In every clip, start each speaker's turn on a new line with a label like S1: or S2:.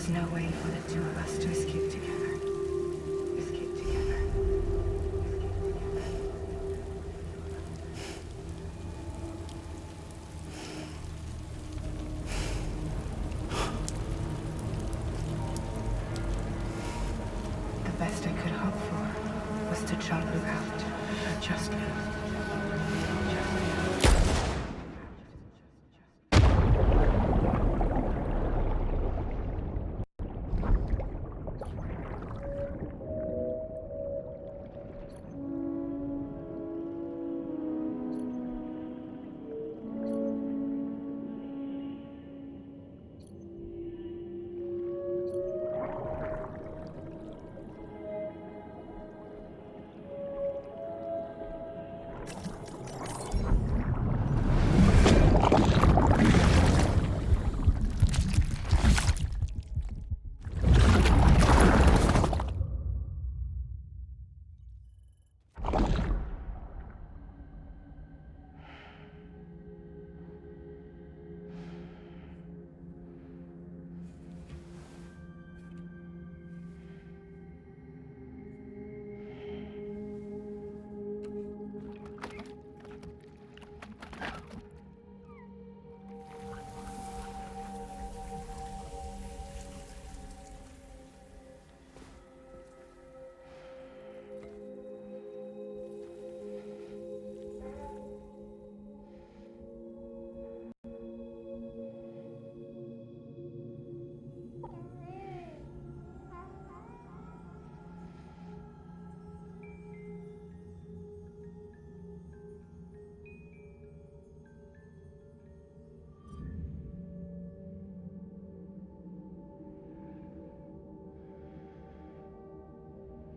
S1: was no way for the two of us to escape together. Escape together. The best I could hope for was to jump you out. Just you.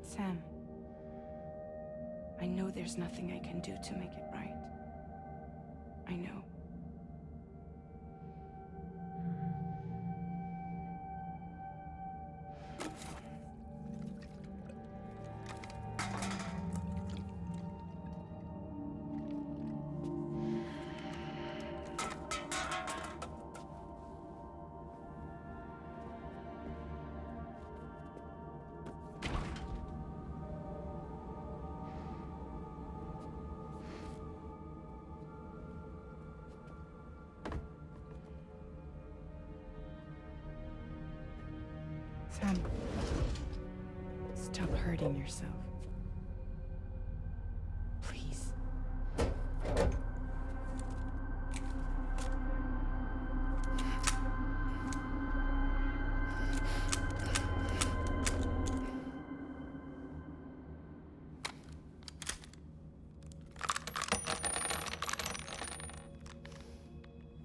S1: Sam, I know there's nothing I can do to make it right. I know. Sam, stop hurting yourself. Please.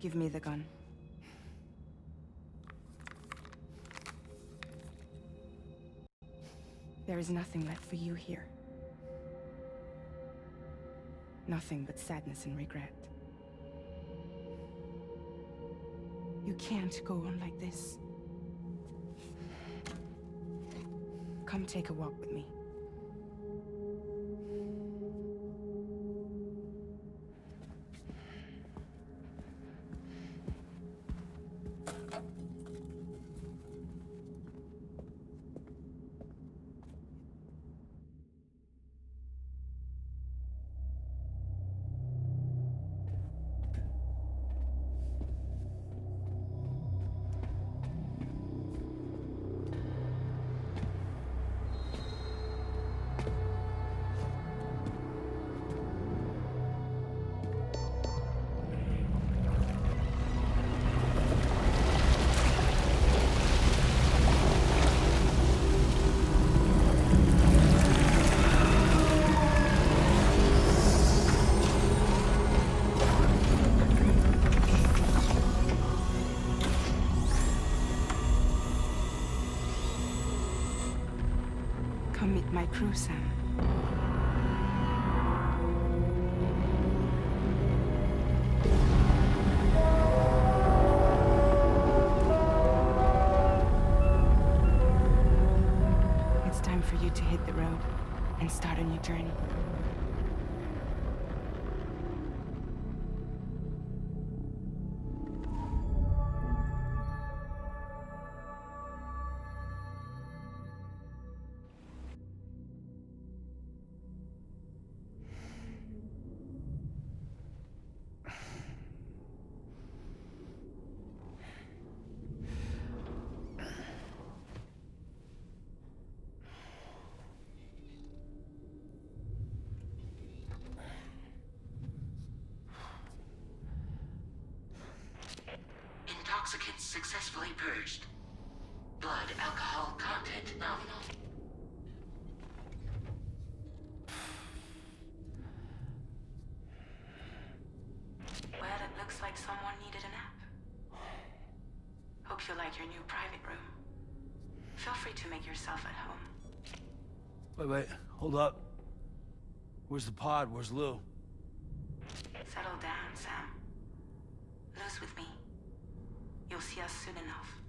S1: Give me the gun. There is nothing left for you here. Nothing but sadness and regret. You can't go on like this. Come take a walk with me. Come meet my crew, Sam. It's time for you to hit the road and start a new journey.
S2: intoxicants successfully purged. Blood alcohol content nominal.
S1: Well, it looks like someone needed a nap. Hope you like your new private room. Feel free to make yourself at home.
S3: Wait, hold up. Where's the pod? Where's Lou?
S1: Settle down, Sam. Lou's with me. You'll see us soon enough.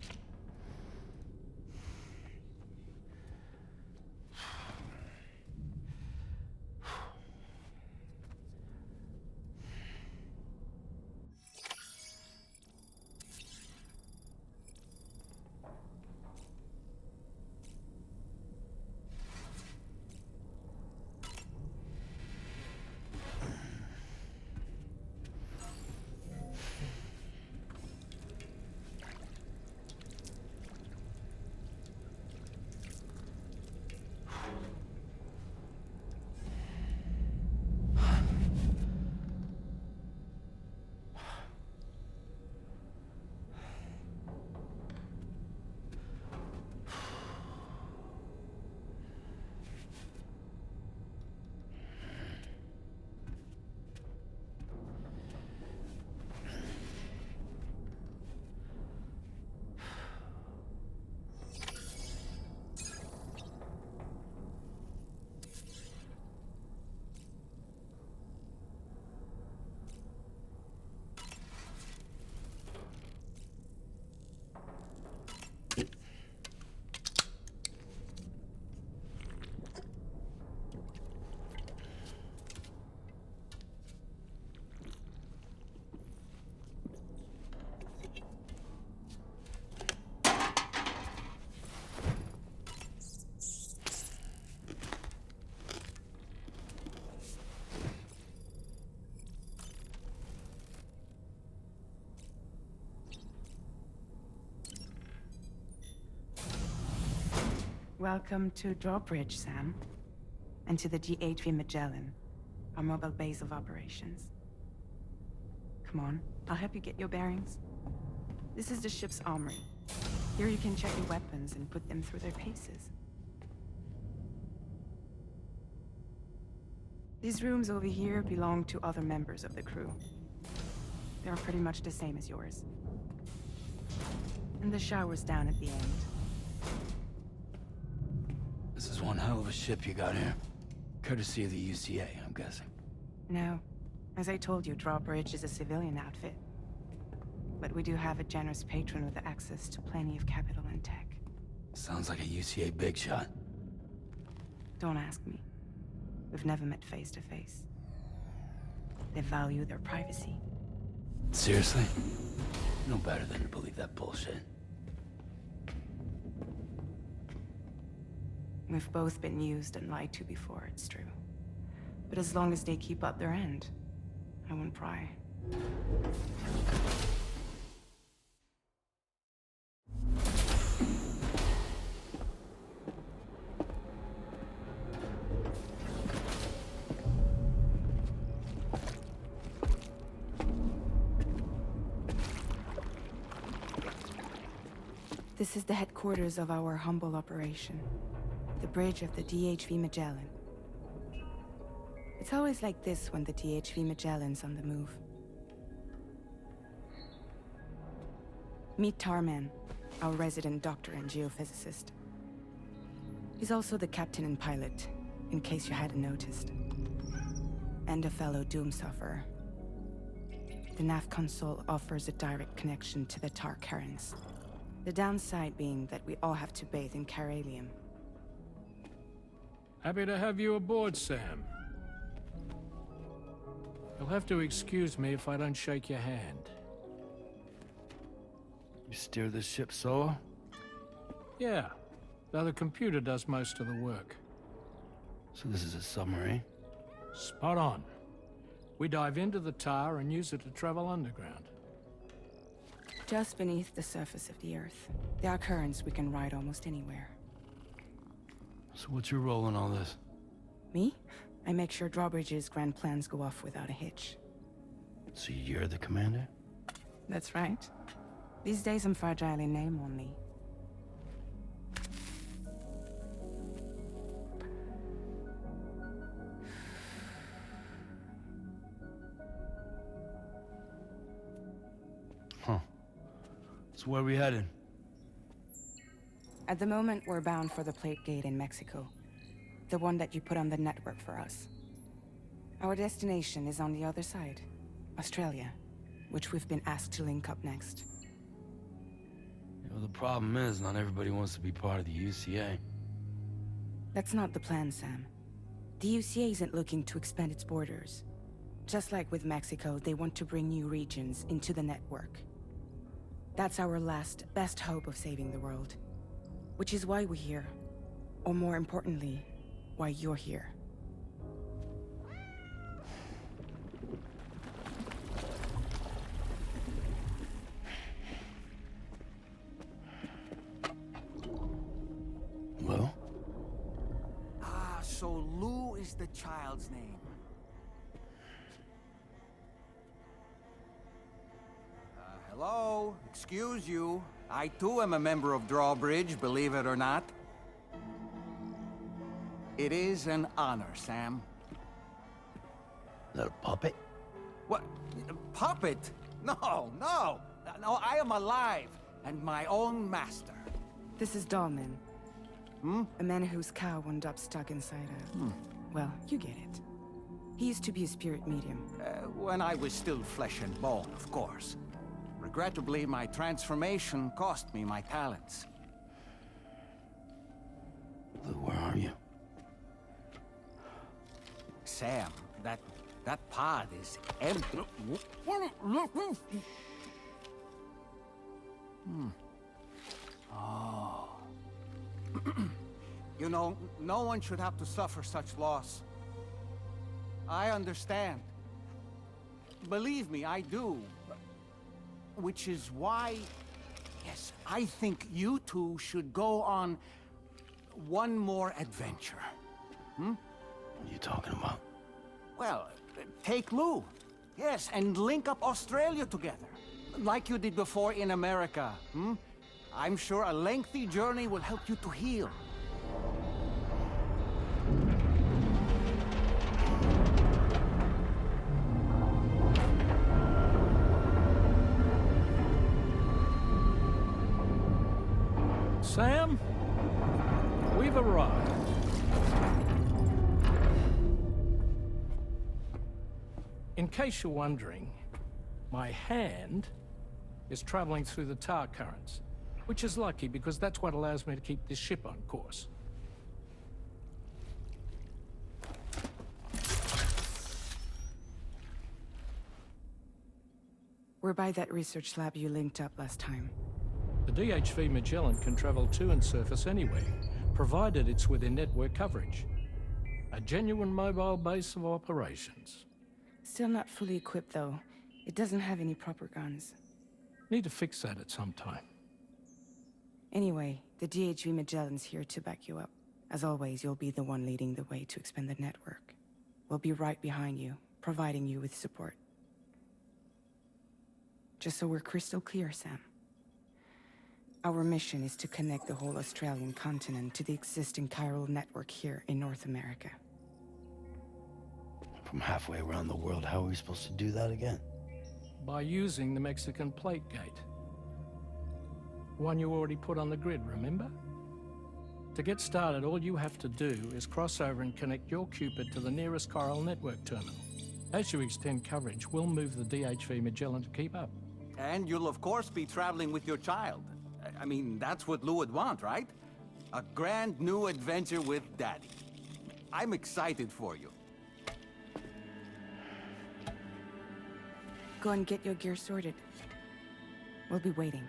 S1: Welcome to Drawbridge, Sam. And to the GHV Magellan, our mobile base of operations. Come on, I'll help you get your bearings. This is the ship's armory. Here you can check your weapons and put them through their paces. These rooms over here belong to other members of the crew. They're pretty much the same as yours. And the shower's down at the end.
S3: This is one hell of a ship you got here. Courtesy of the UCA, I'm guessing.
S1: No. As I told you, Drawbridge is a civilian outfit. But we do have a generous patron with access to plenty of capital and tech.
S3: Sounds like a UCA big shot.
S1: Don't ask me. We've never met face to face. They value their privacy.
S3: Seriously? No better than to believe that bullshit.
S1: We've both been used and lied to before, it's true. But as long as they keep up their end, I won't pry. This is the headquarters of our humble operation. The bridge of the DHV Magellan. It's always like this when the DHV Magellan's on the move. Meet Tarman, our resident doctor and geophysicist. He's also the captain and pilot, in case you hadn't noticed. And a fellow doom sufferer. The nav console offers a direct connection to the tar currents. The downside being that we all have to bathe in caralium.
S4: Happy to have you aboard, Sam. You'll have to excuse me if I don't shake your hand.
S3: You steer this ship solo?
S4: Yeah, though the computer does most of the work.
S3: So this is a submarine?
S4: Spot on. We dive into the tar and use it to travel underground.
S1: Just beneath the surface of the Earth, there are currents we can ride almost anywhere.
S3: So what's your role in all this?
S1: Me? I make sure Drawbridge's grand plans go off without a hitch.
S3: So you're the commander?
S1: That's right. These days I'm fragile in name only.
S3: Huh. So where are we headed?
S1: At the moment, we're bound for the plate gate in Mexico. The one that you put on the network for us. Our destination is on the other side, Australia, which we've been asked to link up next.
S3: You know, the problem is, not everybody wants to be part of the UCA.
S1: That's not the plan, Sam. The UCA isn't looking to expand its borders. Just like with Mexico, they want to bring new regions into the network. That's our last, best hope of saving the world. Which is why we're here. Or more importantly, why you're here.
S3: Well?
S5: So Lou is the child's name. Hello? Excuse you. I too am a member of Drawbridge, believe it or not. It is an honor, Sam.
S3: Is that a puppet?
S5: What? A puppet? No, no! No, I am alive, and my own master.
S1: This is Dolman. A man whose cow wound up stuck inside a... Well, you get it. He used to be a spirit medium.
S5: When I was still flesh and bone, of course. Regrettably, my transformation cost me my talents.
S3: Lou, where are you?
S5: Sam, that pod is empty. Oh. You know, no one should have to suffer such loss. I understand. Believe me, I do. Which is why, yes, I think you two should go on one more adventure.
S3: What are you talking about?
S5: Well, take Lou. Yes, and link up Australia together. Like you did before in America. I'm sure a lengthy journey will help you to heal.
S4: Sam, we've arrived. In case you're wondering, my hand is traveling through the tar currents, which is lucky because that's what allows me to keep this ship on course.
S1: We're by that research lab you linked up last time.
S4: The DHV Magellan can travel to and surface anywhere, provided it's within network coverage. A genuine mobile base of operations.
S1: Still not fully equipped, though. It doesn't have any proper guns.
S4: Need to fix that at some time.
S1: Anyway, the DHV Magellan's here to back you up. As always, you'll be the one leading the way to expand the network. We'll be right behind you, providing you with support. Just so we're crystal clear, Sam. Our mission is to connect the whole Australian continent to the existing chiral network here in North America.
S3: From halfway around the world, how are we supposed to do that again?
S4: By using the Mexican plate gate. One you already put on the grid, remember? To get started, all you have to do is cross over and connect your Cupid to the nearest chiral network terminal. As you extend coverage, we'll move the DHV Magellan to keep up.
S5: And you'll of course be traveling with your child. I mean, that's what Lou would want, right? A grand new adventure with Daddy. I'm excited for you.
S1: Go and get your gear sorted. We'll be waiting.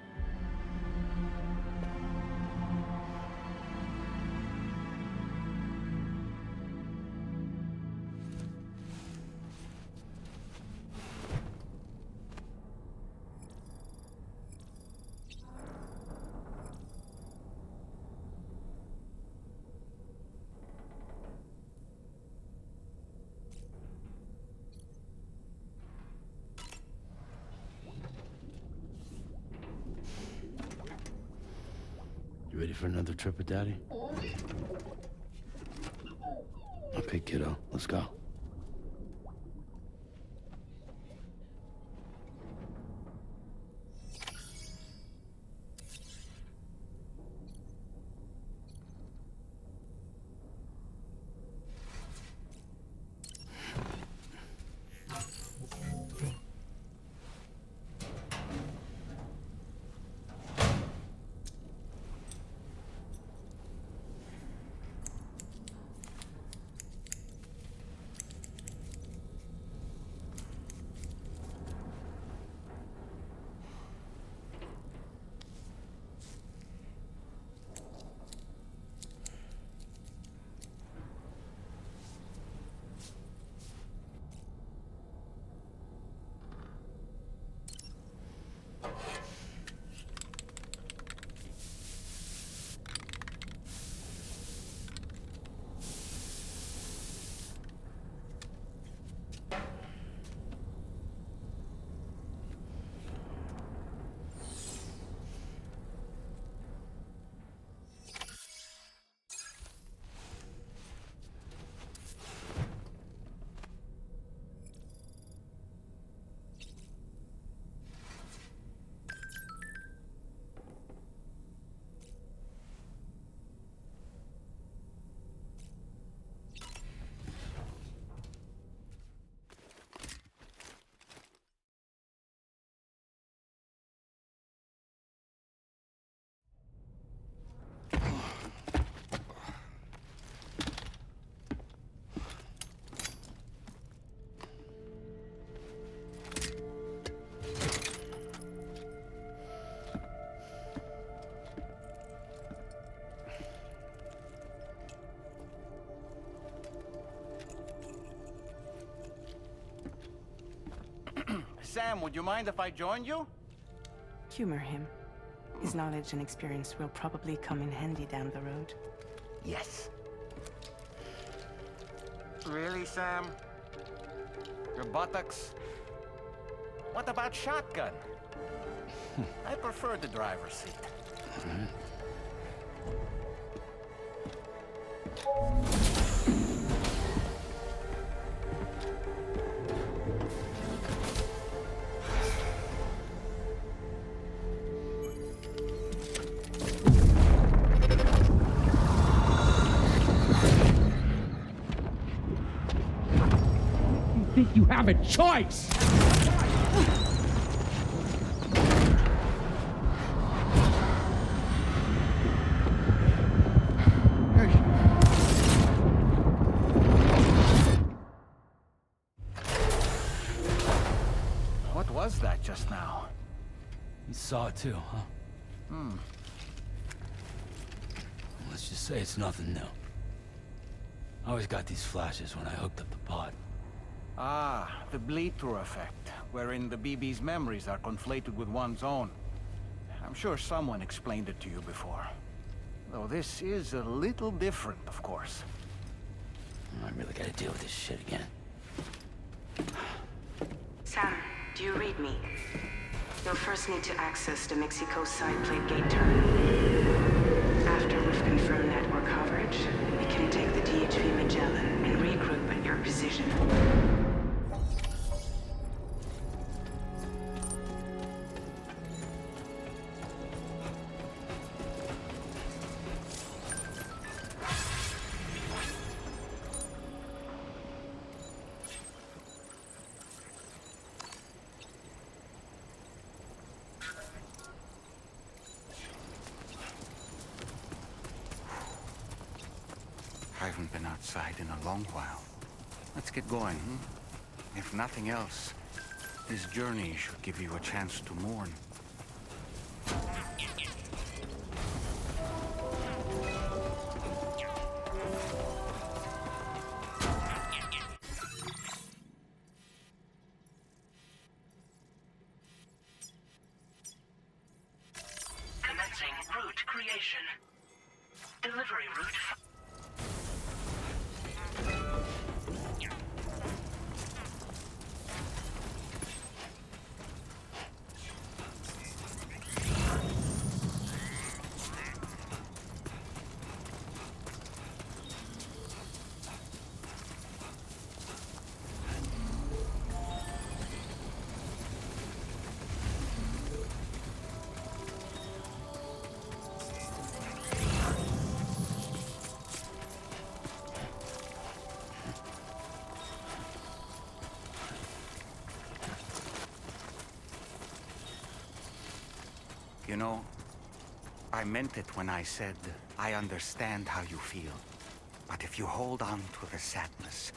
S3: ready for another trip with Daddy? Okay, kiddo, let's go.
S5: Sam, would you mind if I joined you?
S1: Humor him. His knowledge and experience will probably come in handy down the road.
S5: Yes. Really, Sam? Your buttocks? What about shotgun? I prefer the driver's seat.
S6: You have a choice!
S5: What was that just now?
S3: You saw it too, huh? Let's just say it's nothing new. I always got these flashes when I hooked up the pod.
S5: Ah, the bleed-through effect, wherein the BB's memories are conflated with one's own. I'm sure someone explained it to you before. Though this is a little different, of course.
S3: I really gotta deal with this shit again.
S1: Sam, do you read me? You'll first need to access the Mexico side plate gate terminal. After we've confirmed network coverage, we can take the DHV Magellan and regroup at your position.
S5: I haven't been outside in a long while. Let's get going, If nothing else, this journey should give you a chance to mourn.
S2: Commencing route creation. Delivery route.
S5: You know, I meant it when I said I understand how you feel. But if you hold on to the sadness,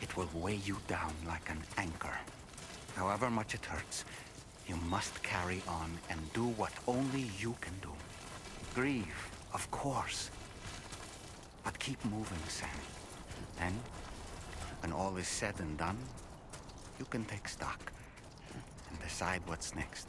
S5: it will weigh you down like an anchor. However much it hurts, you must carry on and do what only you can do. Grieve, of course. But keep moving, Sam. Then, when all is said and done, you can take stock and decide what's next.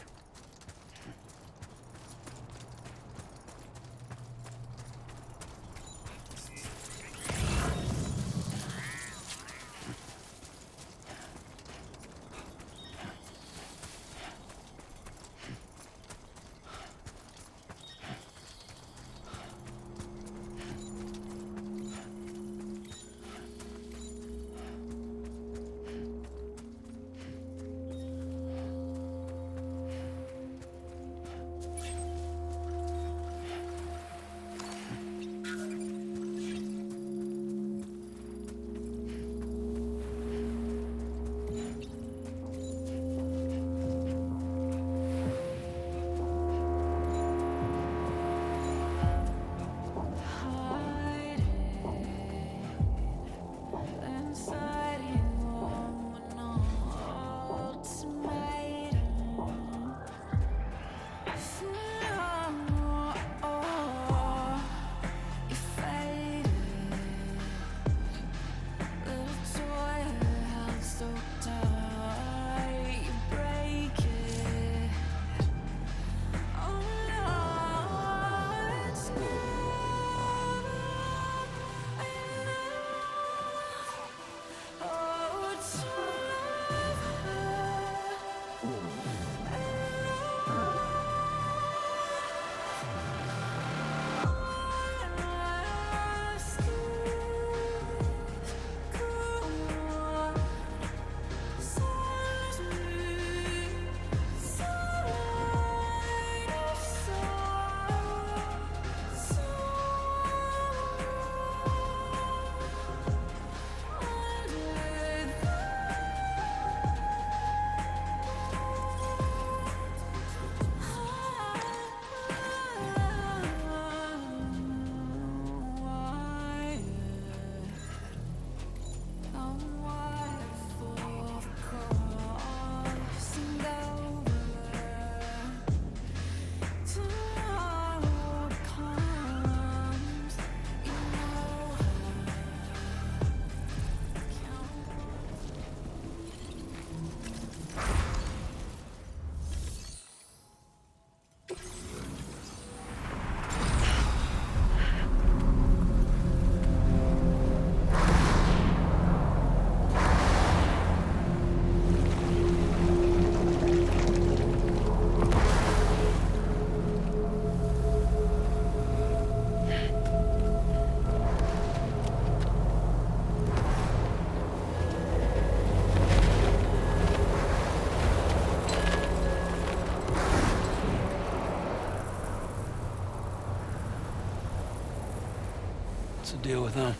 S3: What's the deal with them?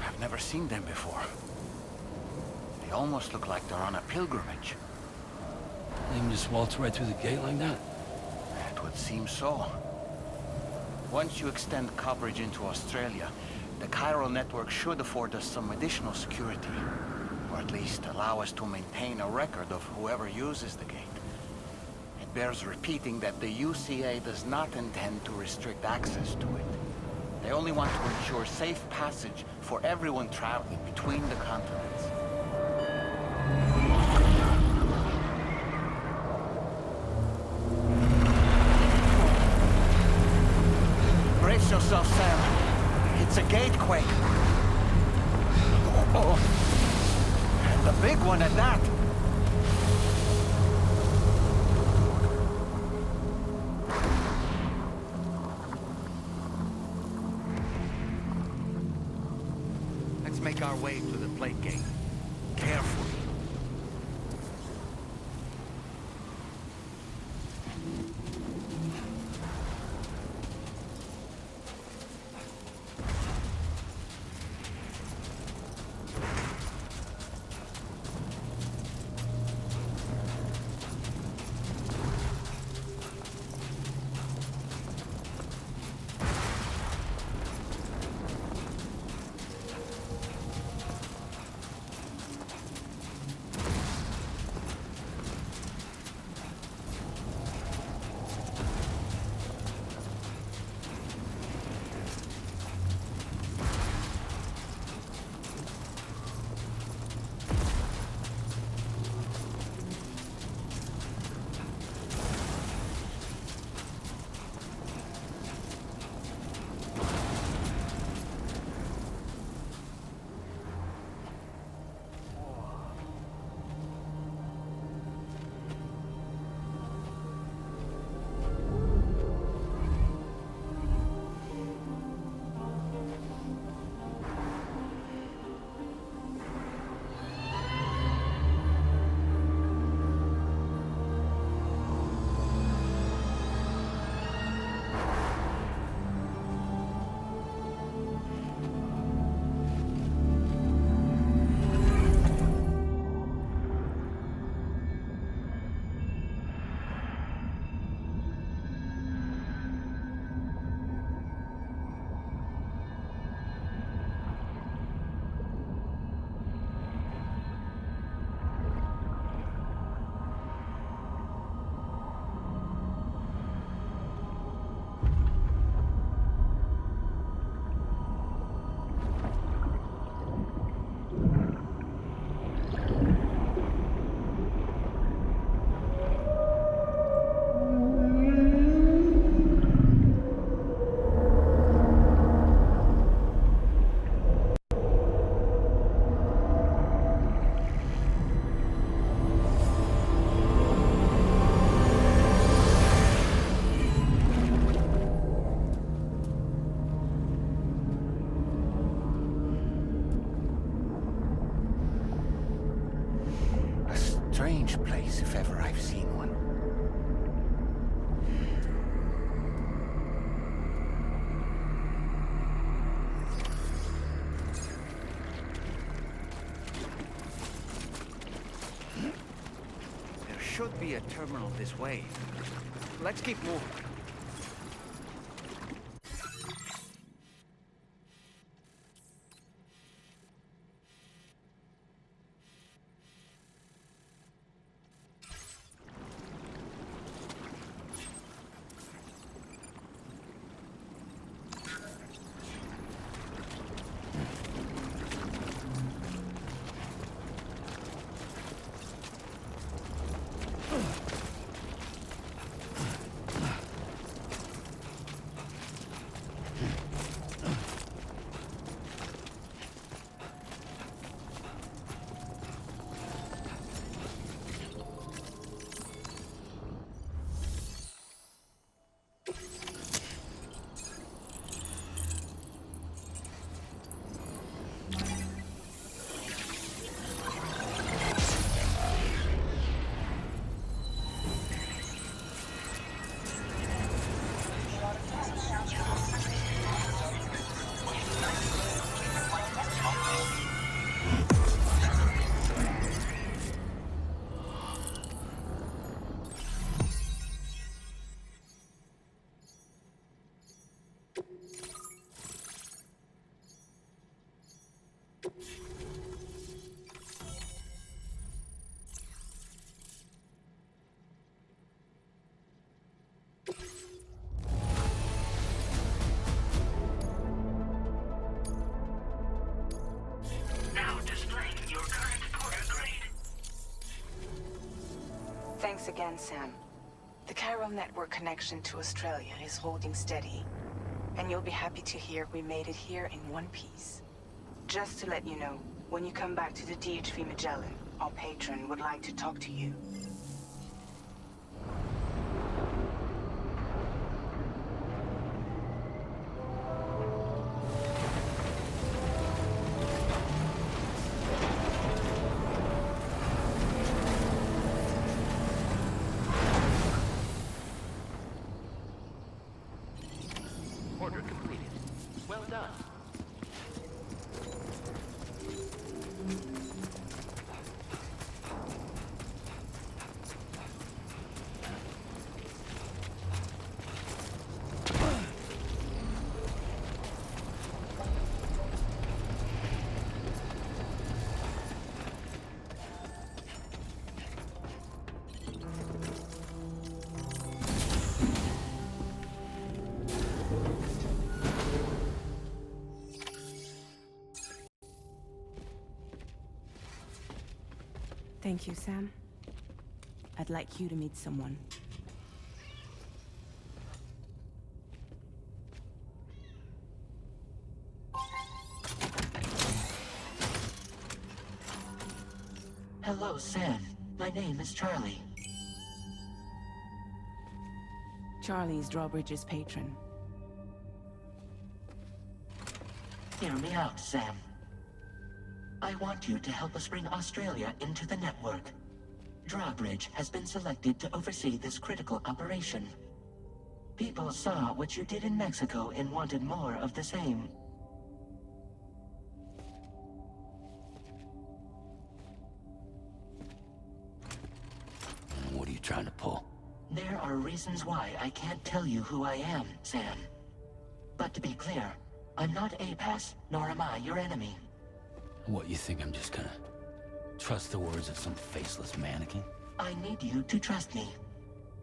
S5: I've never seen them before. They almost look like they're on a pilgrimage.
S3: They can just waltz right through the gate like that?
S5: It would seem so. Once you extend coverage into Australia, the chiral network should afford us some additional security. Or at least allow us to maintain a record of whoever uses the gate. It bears repeating that the UCA does not intend to restrict access to it. They only want to ensure safe passage for everyone traveling between the continents. Brace yourself, Sam. It's a gatequake. Oh. And a big one at that. Let's make our way to the plate gate. Carefully. face if ever I've seen one. There should be a terminal this way. Let's keep moving.
S1: Thanks again, Sam. The chiral network connection to Australia is holding steady, and you'll be happy to hear we made it here in one piece. Just to let you know, when you come back to the DHV Magellan, our patron would like to talk to you.
S2: Order completed. Well done.
S1: Thank you, Sam. I'd like you to meet someone.
S2: Hello, Sam. My name is Charlie.
S1: Charlie's Drawbridge's patron.
S2: Hear me out, Sam. I want you to help us bring Australia into the network. Drawbridge has been selected to oversee this critical operation. People saw what you did in Mexico and wanted more of the same.
S3: What are you trying to pull?
S2: There are reasons why I can't tell you who I am, Sam. But to be clear, I'm not APAS, nor am I your enemy.
S3: What, you think I'm just gonna trust the words of some faceless mannequin?
S2: I need you to trust me.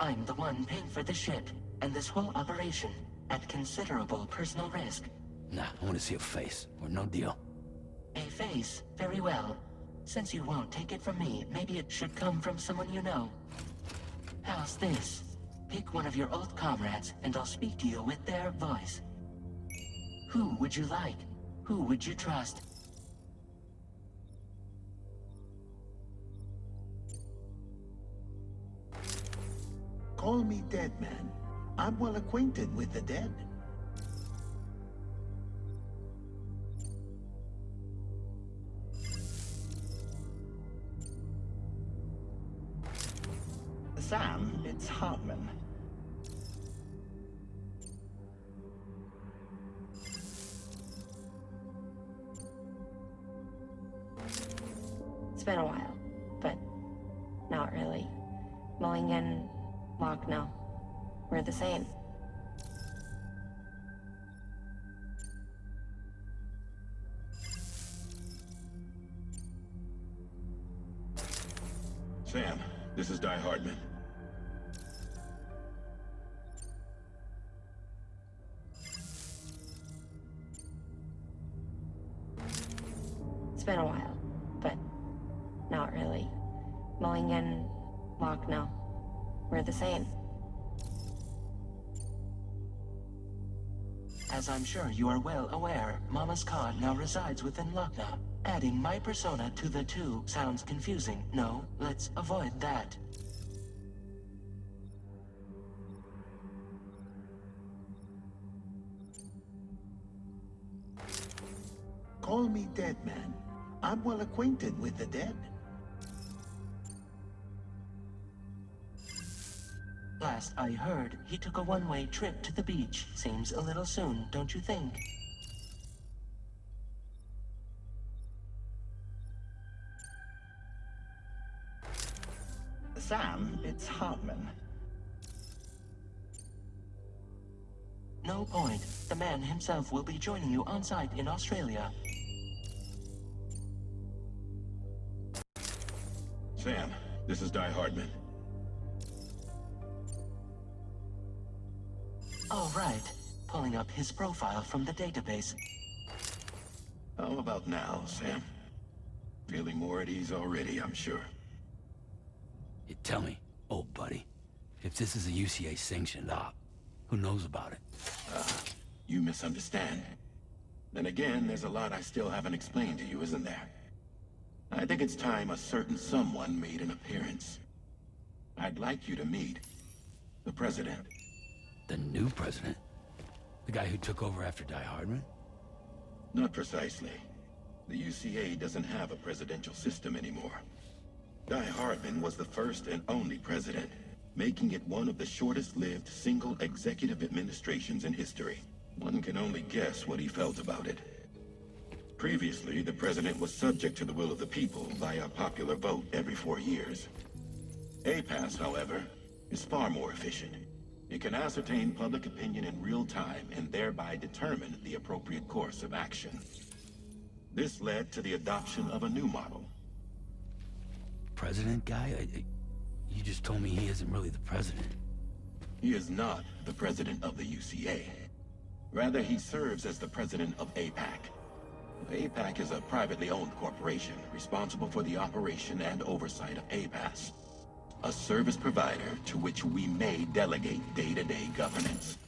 S2: I'm the one paying for the ship and this whole operation at considerable personal risk.
S3: Nah, I want to see a face, or no deal.
S2: A face? Very well. Since you won't take it from me, maybe it should come from someone you know. How's this? Pick one of your old comrades, and I'll speak to you with their voice. Who would you like? Who would you trust?
S7: Call me Dead Man. I'm well acquainted with the dead. Sam, it's Hartman.
S8: It's been a while, but not really. Mulligan, Locke, no. We're the same.
S9: Sam, this is Di Hardman.
S8: It's been a while, but not really. Mulligan, Locke, no. We're the same.
S2: As I'm sure you are well aware, Mama's Khan now resides within Lucknow. Adding my persona to the two sounds confusing. No, let's avoid that.
S7: Call me dead man. I'm well acquainted with the dead.
S2: Last I heard, he took a one-way trip to the beach. Seems a little soon, don't you think?
S7: Sam, it's Hartman.
S2: No point. The man himself will be joining you on site in Australia.
S9: Sam, this is Di Hardman.
S2: All right. Pulling up his profile from the database.
S9: How about now, Sam? Feeling more at ease already, I'm sure.
S3: You tell me, old buddy, if this is a UCA-sanctioned op, who knows about it?
S9: You misunderstand. Then again, there's a lot I still haven't explained to you, isn't there? I think it's time a certain someone made an appearance. I'd like you to meet the president.
S3: The new president? The guy who took over after Di Hardman?
S9: Not precisely. The UCA doesn't have a presidential system anymore. Di Hardman was the first and only president, making it one of the shortest-lived single executive administrations in history. One can only guess what he felt about it. Previously, the president was subject to the will of the people via popular vote every 4 years. APAS, however, is far more efficient. It can ascertain public opinion in real time and thereby determine the appropriate course of action. This led to the adoption of a new model.
S3: President guy? You just told me he isn't really the president.
S9: He is not the president of the UCA. Rather, he serves as the president of APAC. APAC is a privately owned corporation responsible for the operation and oversight of APAS, a service provider to which we may delegate day-to-day governance.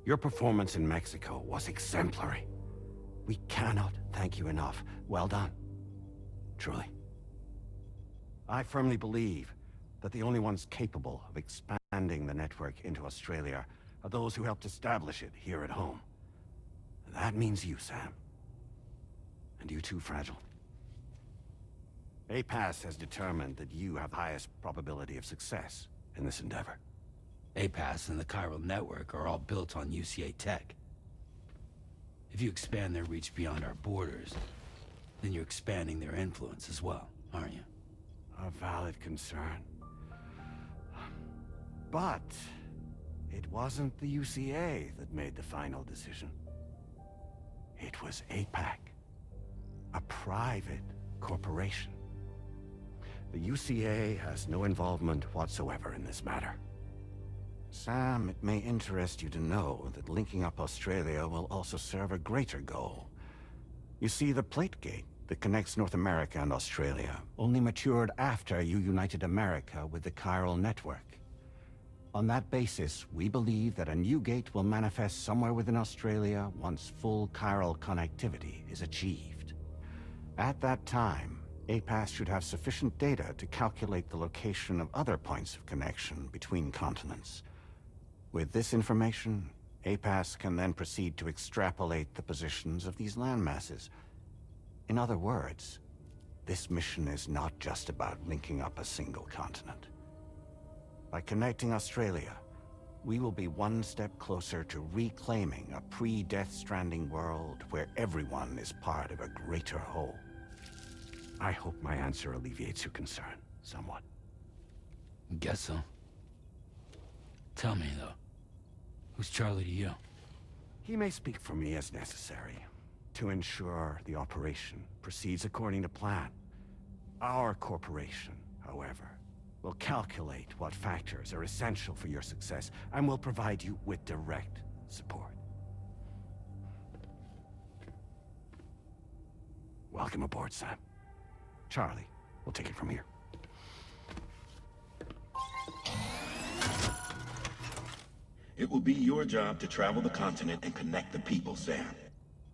S10: Your performance in Mexico was exemplary. We cannot thank you enough. Well done. Truly. I firmly believe that the only ones capable of expanding the network into Australia are those who helped establish it here at home. And that means you, Sam. And you too, Fragile. APAS has determined that you have the highest probability of success in this endeavor.
S3: APAS and the chiral network are all built on UCA tech. If you expand their reach beyond our borders, then you're expanding their influence as well, aren't you?
S10: A valid concern. But it wasn't the UCA that made the final decision. It was APAC, a private corporation. The UCA has no involvement whatsoever in this matter. Sam, it may interest you to know that linking up Australia will also serve a greater goal. You see, the plate gate that connects North America and Australia only matured after you united America with the chiral network. On that basis, we believe that a new gate will manifest somewhere within Australia once full chiral connectivity is achieved. At that time, APAS should have sufficient data to calculate the location of other points of connection between continents. With this information, APAS can then proceed to extrapolate the positions of these landmasses. In other words, this mission is not just about linking up a single continent. By connecting Australia, we will be one step closer to reclaiming a pre-Death Stranding world where everyone is part of a greater whole. I hope my answer alleviates your concern somewhat.
S3: Guess so. Tell me, though. Who's Charlie to you?
S10: He may speak for me as necessary to ensure the operation proceeds according to plan. Our corporation, however, will calculate what factors are essential for your success and will provide you with direct support. Welcome aboard, Sam. Charlie, we'll take it from here.
S9: It will be your job to travel the continent and connect the people, Sam.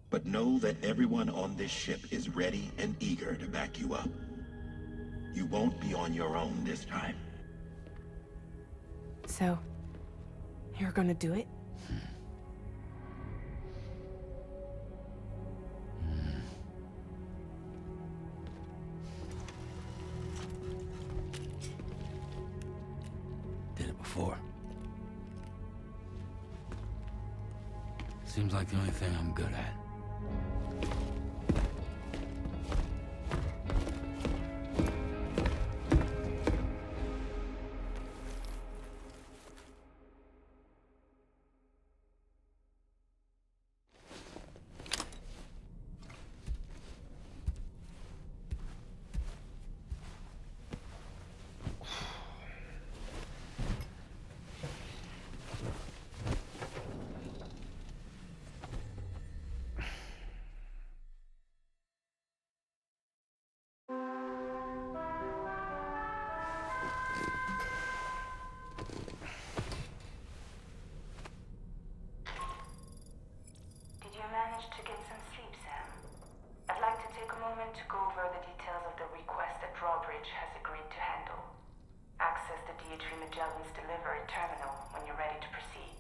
S9: But know that everyone on this ship is ready and eager to back you up. You won't be on your own this time.
S1: So, you're gonna do it?
S3: Did it before. Seems like the only thing I'm good at.
S1: To get some sleep, Sam. I'd like to take a moment to go over the details of the request that Drawbridge has agreed to handle. Access the D.H. Magellan's delivery terminal when you're ready to proceed.